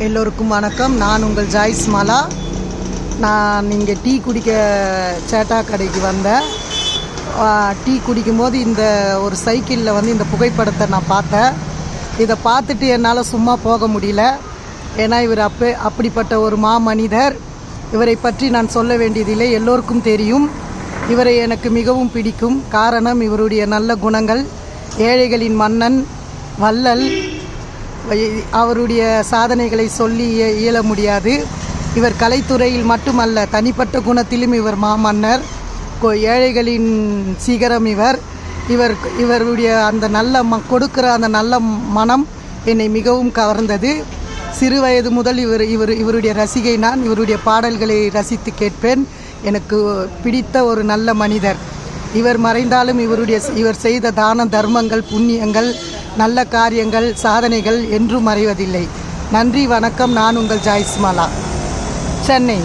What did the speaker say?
எல்லோருக்கும் வணக்கம். நான் உங்கள் ஜாய்ஸ் மாலா. நான் இங்கே டீ குடிக்க சேட்டா கடைக்கு வந்தேன். டீ குடிக்கும்போது இந்த ஒரு சைக்கிளில் இந்த புகைப்படத்தை நான் பார்த்தேன். இதை பார்த்துட்டு என்னால் சும்மா போக முடியல. ஏன்னா இவர் அப்படிப்பட்ட ஒரு மாமனிதர். இவரை பற்றி நான் சொல்ல வேண்டியதில்லை, எல்லோருக்கும் தெரியும். இவரை எனக்கு மிகவும் பிடிக்கும். காரணம் இவருடைய நல்ல குணங்கள். ஏழைகளின் மன்னன், வள்ளல். அவருடைய சாதனைகளை சொல்லி இயல முடியாது. இவர் கலைத்துறையில் மட்டுமல்ல, தனிப்பட்ட குணத்திலும் இவர் மாமன்னர். ஏழைகளின் சிகரம் இவருடைய அந்த நல்ல கொடுக்கிற அந்த நல்ல மனம் என்னை மிகவும் கவர்ந்தது. சிறு வயது முதல் இவருடைய ரசிகை நான். இவருடைய பாடல்களை ரசித்து கேட்பேன். எனக்கு பிடித்த ஒரு நல்ல மனிதர். இவர் மறைந்தாலும் இவர் செய்த தான தர்மங்கள், புண்ணியங்கள், நல்ல காரியங்கள், சாதனைகள் என்றும் மறைவதில்லை. நன்றி, வணக்கம். நான் உங்கள் ஜாய்ஸ் மாலா, சென்னை.